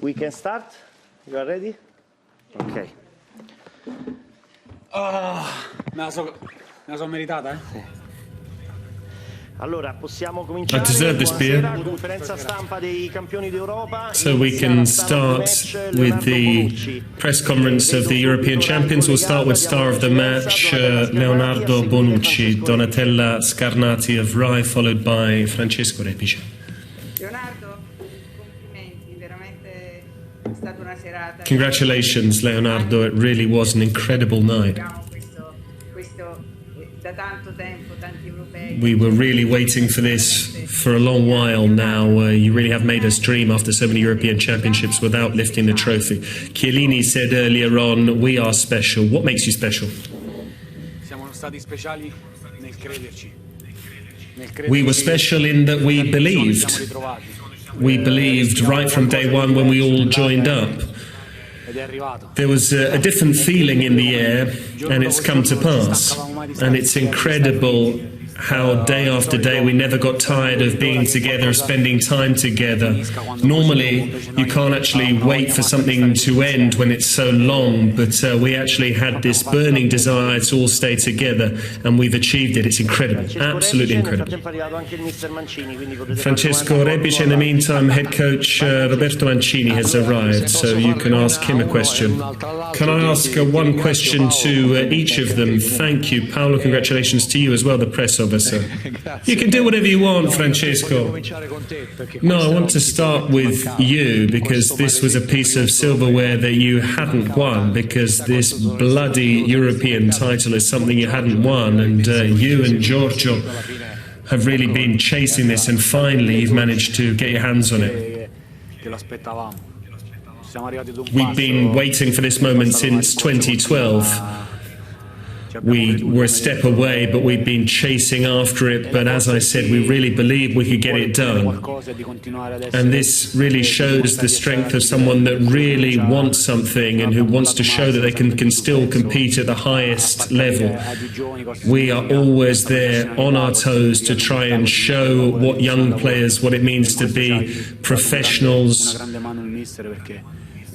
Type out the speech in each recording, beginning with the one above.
We can start? You are ready? Ok. Me la so meritata, eh? Allora, possiamo cominciare. I deserve this beer. Conferenza stampa dei campioni d'Europa. So we can start with the press conference of the European champions. We'll start with star of the match, Leonardo Bonucci, Donatella Scarnati of Rai, followed by Francesco Repice. Leonardo, complimenti, veramente è stata una serata. Congratulations, Leonardo. It really was an incredible night. Da tanto tempo, tanti europei. We were really waiting for this for a long while now. You really have made us dream after so many European championships without lifting the trophy. Chiellini said earlier on, we are special. What makes you special? Siamo stati speciali nel crederci. We were special in that we believed. We believed right from day one when we all joined up. There was a different feeling in the air, and it's come to pass. And it's incredible how day after day we never got tired of being together, spending time together. Normally you can't actually wait for something to end when it's so long, but we actually had this burning desire to all stay together, and we've achieved it. It's incredible, absolutely incredible. Francesco Repice, in the meantime, head coach Roberto Mancini has arrived, so you can ask him a question. Can I ask one question to each of them? Thank you, Paolo. Congratulations to you as well, the press officer. You can do whatever you want, Francesco. No, I want to start with you, because this was a piece of silverware that you hadn't won, because this bloody European title is something you hadn't won, and you and Giorgio have really been chasing this, and finally you've managed to get your hands on it. We've been waiting for this moment since 2012. We were a step away, but we've been chasing after it. But as I said, we really believed we could get it done. And this really shows the strength of someone that really wants something and who wants to show that they can still compete at the highest level. We are always there on our toes to try and show what young players, what it means to be professionals,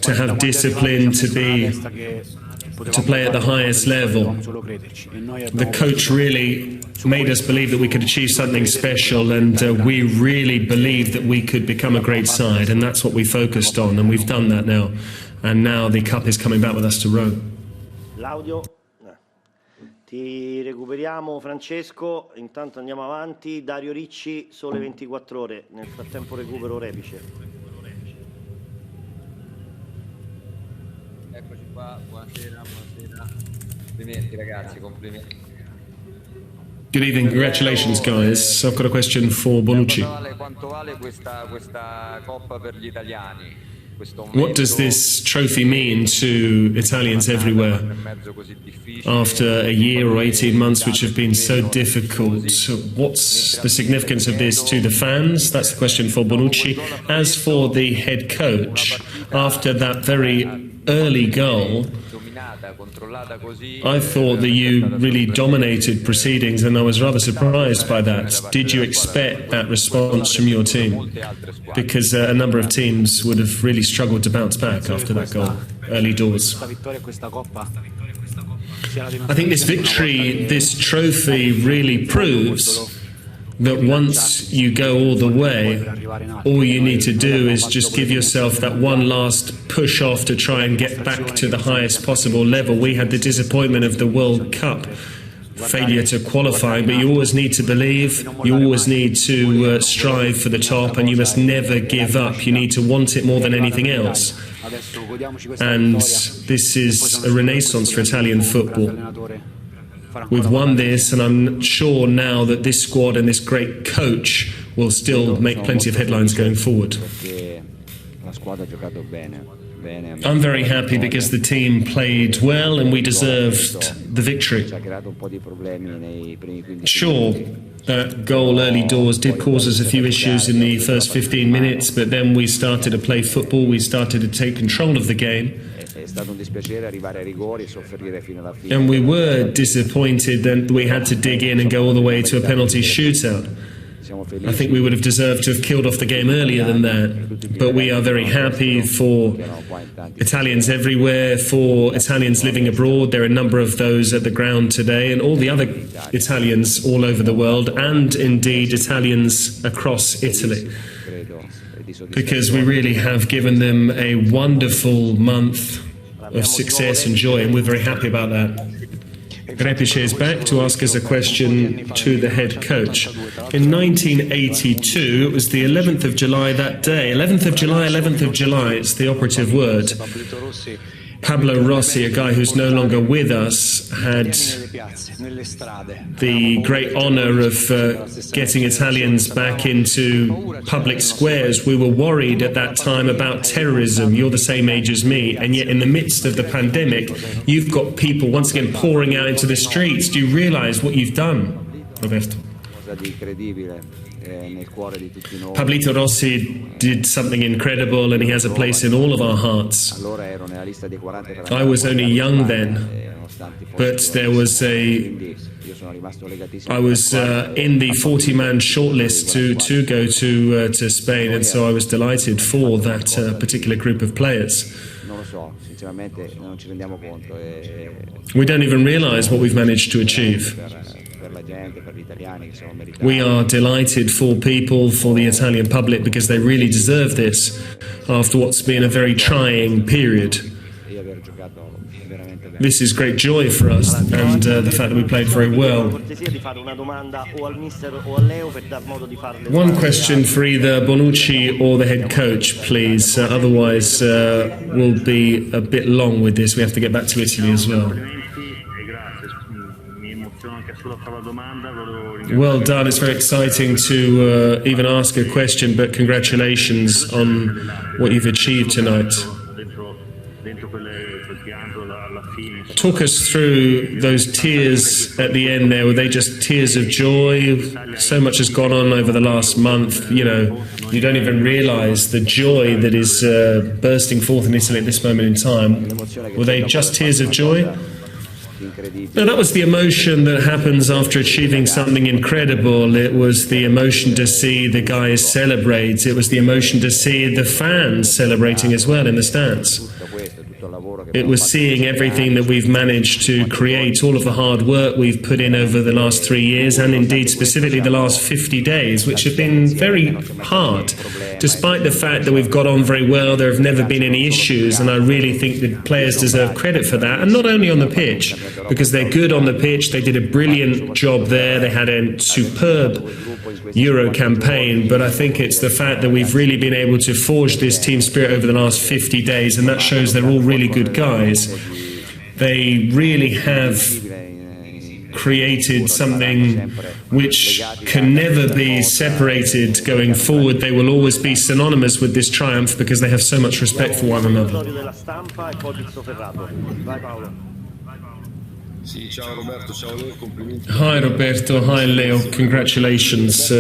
to have discipline, to play at the highest level. The coach really made us believe that we could achieve something special, and we really believed that we could become a great side, and that's what we focused on, and we've done that now. And now the cup is coming back with us to Rome. L'audio. Ti recuperiamo, Francesco. Intanto andiamo avanti. Dario Ricci, Sole 24 Ore. Nel frattempo recupero Repice. Eccoci qua, buonasera. Complimenti ragazzi, complimenti. Good evening, congratulations guys. I've got a question for Bonucci. Quanto vale questa coppa per gli italiani? What does this trophy mean to Italians everywhere after a year or 18 months which have been so difficult? What's the significance of this to the fans? That's the question for Bonucci. As for the head coach, after that very early goal, I thought that you really dominated proceedings, and I was rather surprised by that. Did you expect that response from your team? Because a number of teams would have really struggled to bounce back after that goal, early doors. I think this victory, this trophy really proves that once you go all the way, all you need to do is just give yourself that one last push off to try and get back to the highest possible level. We had the disappointment of the World Cup failure to qualify, but you always need to believe, you always need to strive for the top, and you must never give up. You need to want it more than anything else. And this is a renaissance for Italian football. We've won this, and I'm sure now that this squad and this great coach will still make plenty of headlines going forward. I'm very happy because the team played well and we deserved the victory. Sure, that goal early doors did cause us a few issues in the first 15 minutes, but then we started to play football, we started to take control of the game. And we were disappointed that we had to dig in and go all the way to a penalty shootout. I think we would have deserved to have killed off the game earlier than that. But we are very happy for Italians everywhere, for Italians living abroad. There are a number of those at the ground today, and all the other Italians all over the world, and indeed Italians across Italy. Because we really have given them a wonderful month of success and joy, and we're very happy about that. Repice is back to ask us a question to the head coach. In 1982, it was the 11th of July that day. 11th of July, it's the operative word. Pablo Rossi, a guy who's no longer with us, had the great honour of getting Italians back into public squares. We were worried at that time about terrorism. You're the same age as me, and yet in the midst of the pandemic, you've got people once again pouring out into the streets. Do you realise what you've done, Roberto? Pablito Rossi did something incredible, and he has a place in all of our hearts. I was only young then, but I was in the 40-man shortlist to go to Spain, and so I was delighted for that particular group of players. We don't even realise what we've managed to achieve. We are delighted for people, for the Italian public, because they really deserve this after what's been a very trying period. This is great joy for us, and the fact that we played very well. One question for either Bonucci or the head coach, please. Otherwise, we'll be a bit long with this. We have to get back to Italy as well. Well done. It's very exciting to even ask a question, but congratulations on what you've achieved tonight. Talk us through those tears at the end there. Were they just tears of joy? So much has gone on over the last month. You know, you don't even realise the joy that is bursting forth in Italy at this moment in time. Were they just tears of joy? No, that was the emotion that happens after achieving something incredible. It was the emotion to see the guys celebrate. It was the emotion to see the fans celebrating as well in the stands. It was seeing everything that we've managed to create, all of the hard work we've put in over the last 3 years, and indeed specifically the last 50 days, which have been very hard. Despite the fact that we've got on very well, there have never been any issues, and I really think the players deserve credit for that, and not only on the pitch, because they're good on the pitch. They did a brilliant job there. They had a superb Euro campaign, but I think it's the fact that we've really been able to forge this team spirit over the last 50 days, and that shows they're all really good guys. They really have created something which can never be separated going forward. They will always be synonymous with this triumph because they have so much respect for one another. Hi Roberto, hi Leo, congratulations.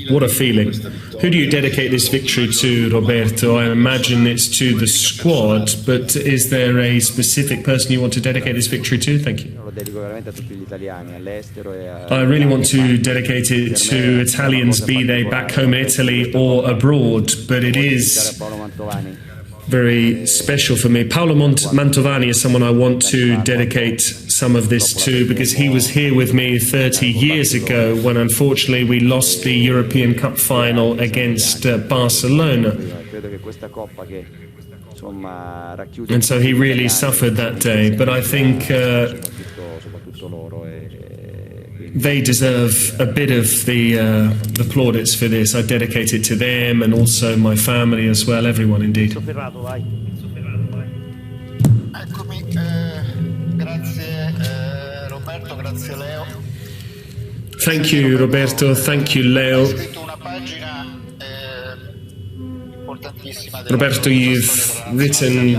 What a feeling. Who do you dedicate this victory to, Roberto? I imagine it's to the squad, but is there a specific person you want to dedicate this victory to? Thank you. I really want to dedicate it to Italians, be they back home in Italy or abroad, but it is very special for me. Paolo Mantovani is someone I want to dedicate some of this to, because he was here with me 30 years ago when unfortunately we lost the European Cup final against Barcelona. And so he really suffered that day, but I think they deserve a bit of the plaudits for this. I dedicate it to them and also my family as well, everyone indeed. Thank you, Roberto. Thank you, Leo. Roberto, you've written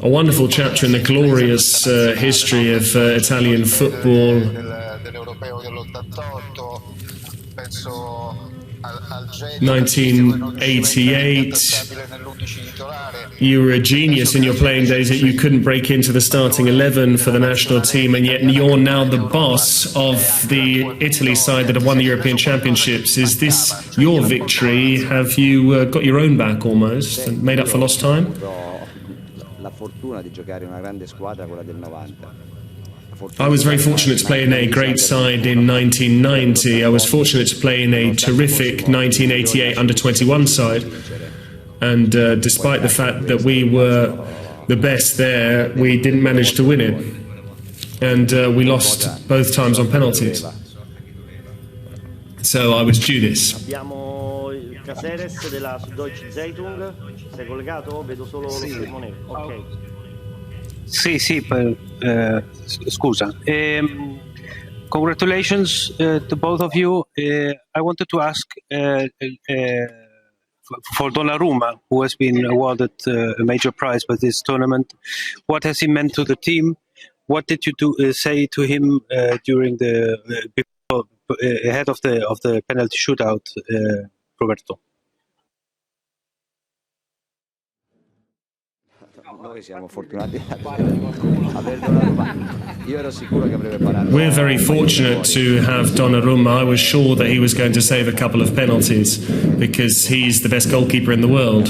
a wonderful chapter in the glorious history of Italian football. 1988, you were a genius in your playing days that you couldn't break into the starting 11 for the national team, and yet you're now the boss of the Italy side that have won the European Championships. Is this your victory? Have you got your own back almost and made up for lost time? I was very fortunate to play in a great side in 1990. I was fortunate to play in a terrific 1988 under-21 side. And despite the fact that we were the best there, we didn't manage to win it. And we lost both times on penalties. So I was due this. Abbiamo il Caceres della Süddeutsche Zeitung. Sei collegato? Vedo solo lo schermo nero. Ok. Sì, scusa. Congratulations to both of you. I wanted to ask for Donnarumma, who has been awarded a major prize by this tournament, what has he meant to the team? What did you say to him during the ahead of the penalty shootout, Roberto? We're very fortunate to have Donnarumma. I was sure that he was going to save a couple of penalties because he's the best goalkeeper in the world.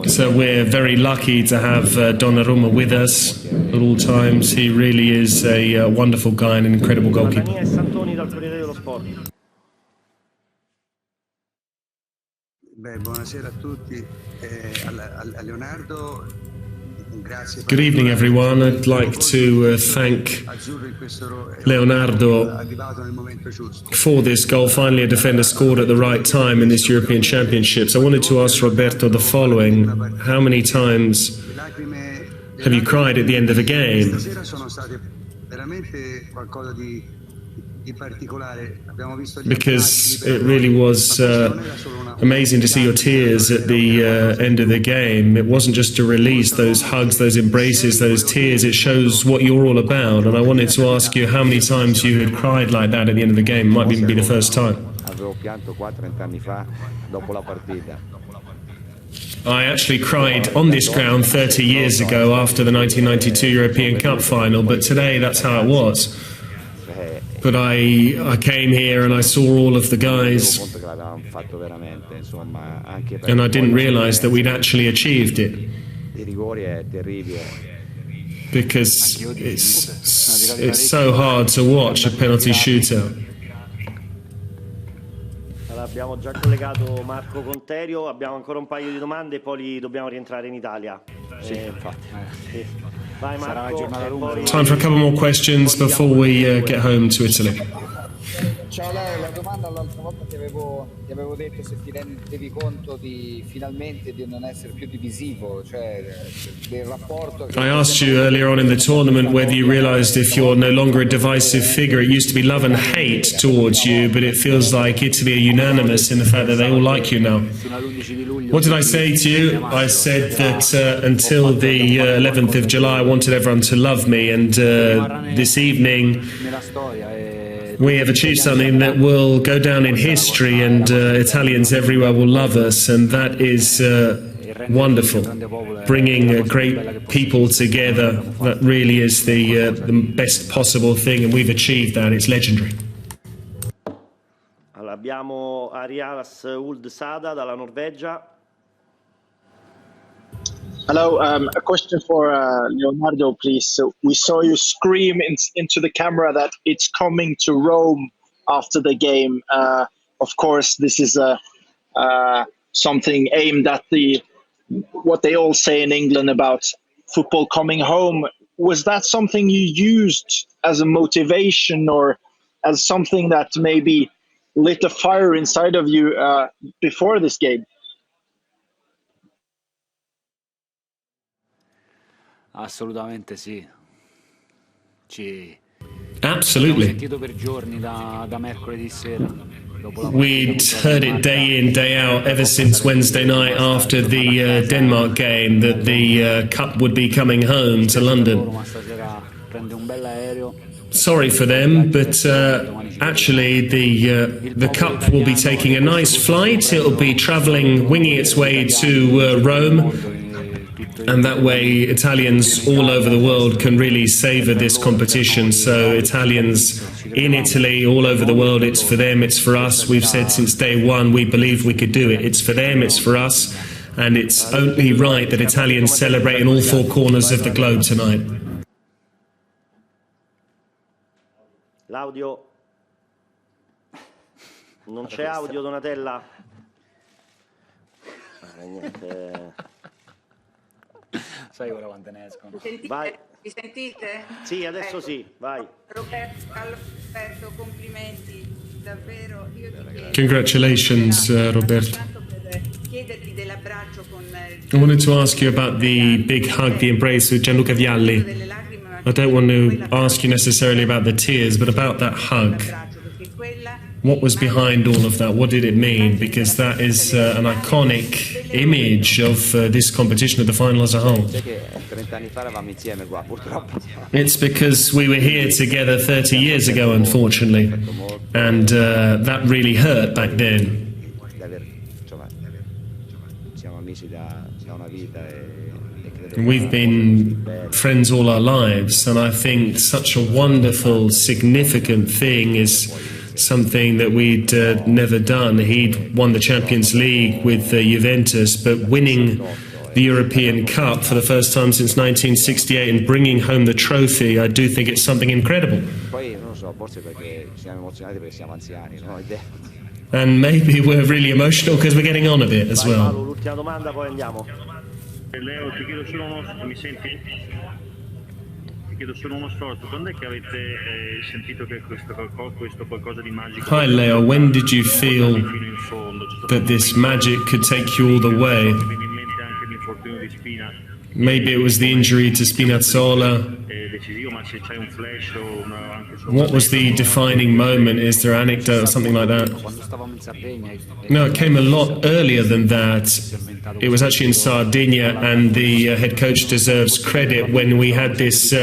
So we're very lucky to have Donnarumma with us at all times. He really is a wonderful guy and an incredible goalkeeper. Buonasera a tutti. A Leonardo. Good evening, everyone. I'd like to thank Leonardo for this goal. Finally, a defender scored at the right time in this European Championships. I wanted to ask Roberto the following. How many times have you cried at the end of a game? Because it really was amazing to see your tears at the end of the game. It wasn't just to release those hugs, those embraces, those tears. It shows what you're all about. And I wanted to ask you how many times you had cried like that at the end of the game. It might even be the first time. I actually cried on this ground 30 years ago after the 1992 European Cup final, but today that's how it was. But I came here and I saw all of the guys, and I didn't realize that we'd actually achieved it. Because it's so hard to watch a penalty shootout. Abbiamo già collegato Marco Conterio, abbiamo ancora un paio di domande e poi dobbiamo rientrare in Italia. Sì, infatti. Sì. Vai Marco, Time for a couple more questions before we get home to Italy. Ciao Leo, la domanda l'altra volta ti avevo detto se ti rendevi conto finalmente di non essere più divisivo, cioè del rapporto. I asked you earlier on in the tournament whether you realized if you're no longer a divisive figure. It used to be love and hate towards you, but it feels like Italy are unanimous in the fact that they all like you now. What did I say to you? I said that until the 11th of July I wanted everyone to love me, and this evening we have achieved something that will go down in history, and Italians everywhere will love us, and that is wonderful. Bringing great people together, that really is the best possible thing, and we've achieved that. It's legendary. Allora, abbiamo Arias Uldsada dalla Norvegia. Hello, a question for Leonardo, please. So we saw you scream into the camera that it's coming to Rome after the game. Of course, this is something aimed at what they all say in England about football coming home. Was that something you used as a motivation or as something that maybe lit a fire inside of you before this game? Assolutamente sì. Absolutely. Sentito per giorni da mercoledì sera. We'd heard it day in, day out ever since Wednesday night after the Denmark game that the Cup would be coming home to London. prende un bel aereo. Sorry for them, but actually the cup will be taking a nice flight. It'll be travelling, winging its way to Rome, and that way Italians all over the world can really savour this competition. So Italians in Italy, all over the world, it's for them, it's for us. We've said since day one we believed we could do it. It's for them, it's for us, and it's only right that Italians celebrate in all four corners of the globe tonight. L'audio. Non c'è audio, Donatella? Niente. Sai ora quante ne escono. Vai. Mi sentite? Sì, adesso ecco. sì, vai. Roberto, complimenti, davvero. Io ti chiedo. Congratulations, Roberto. Chiederti dell'abbraccio con I wanted to ask you about the big hug, the embrace with Gianluca Vialli. I don't want to ask you necessarily about the tears, but about that hug. What was behind all of that? What did it mean? Because that is an iconic image of this competition of the final as a whole. It's because we were here together 30 years ago, unfortunately, and that really hurt back then. We've been friends all our lives, and I think such a wonderful, significant thing is something that we'd never done. He'd won the Champions League with Juventus, but winning the European Cup for the first time since 1968 and bringing home the trophy, I do think it's something incredible. And maybe we're really emotional because we're getting on a bit as well. L'ultima domanda, poi andiamo. Leo, ti chiedo solo mi senti? Ti chiedo solo uno sforzo. Quando è che avete sentito che questo qualcosa di magico? Hi Leo, when did you feel that this magic could take you all the way? Maybe it was the injury to Spinazzola. What was the defining moment? Is there an anecdote or something like that? No, it came a lot earlier than that. It was actually in Sardinia, and the head coach deserves credit when we had this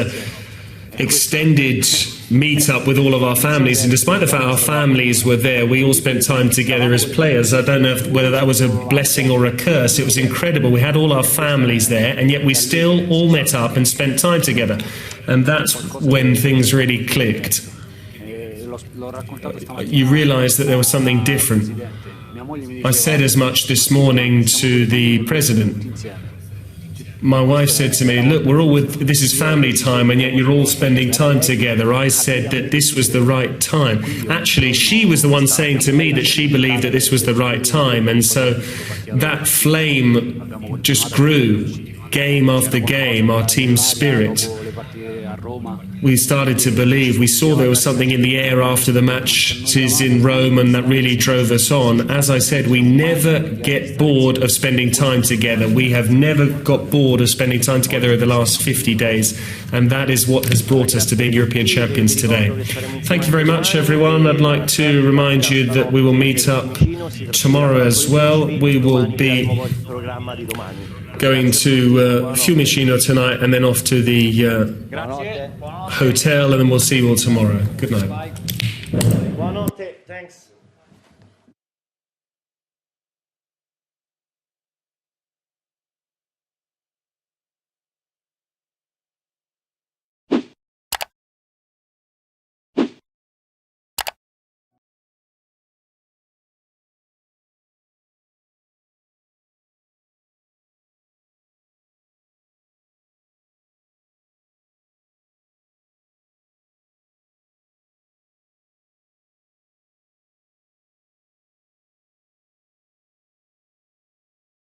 extended meet-up with all of our families, and despite the fact our families were there, we all spent time together as players. I don't know whether that was a blessing or a curse. It was incredible. We had all our families there, and yet we still all met up and spent time together, and that's when things really clicked. You realised that there was something different. I said as much this morning to the president. My wife said to me, look, this is family time, and yet you're all spending time together. I said that this was the right time. Actually, she was the one saying to me that she believed that this was the right time, and so that flame just grew, game after game, our team spirit. We started to believe, we saw there was something in the air after the matches in Rome, and that really drove us on. As I said, we never get bored of spending time together. We have never got bored of spending time together in the last 50 days, and that is what has brought us to being European champions today. Thank you very much, everyone. I'd like to remind you that we will meet up tomorrow as well. We will be going to Fiumicino tonight, and then off to the hotel, and then we'll see you all tomorrow. Good night. Buonanotte, thanks.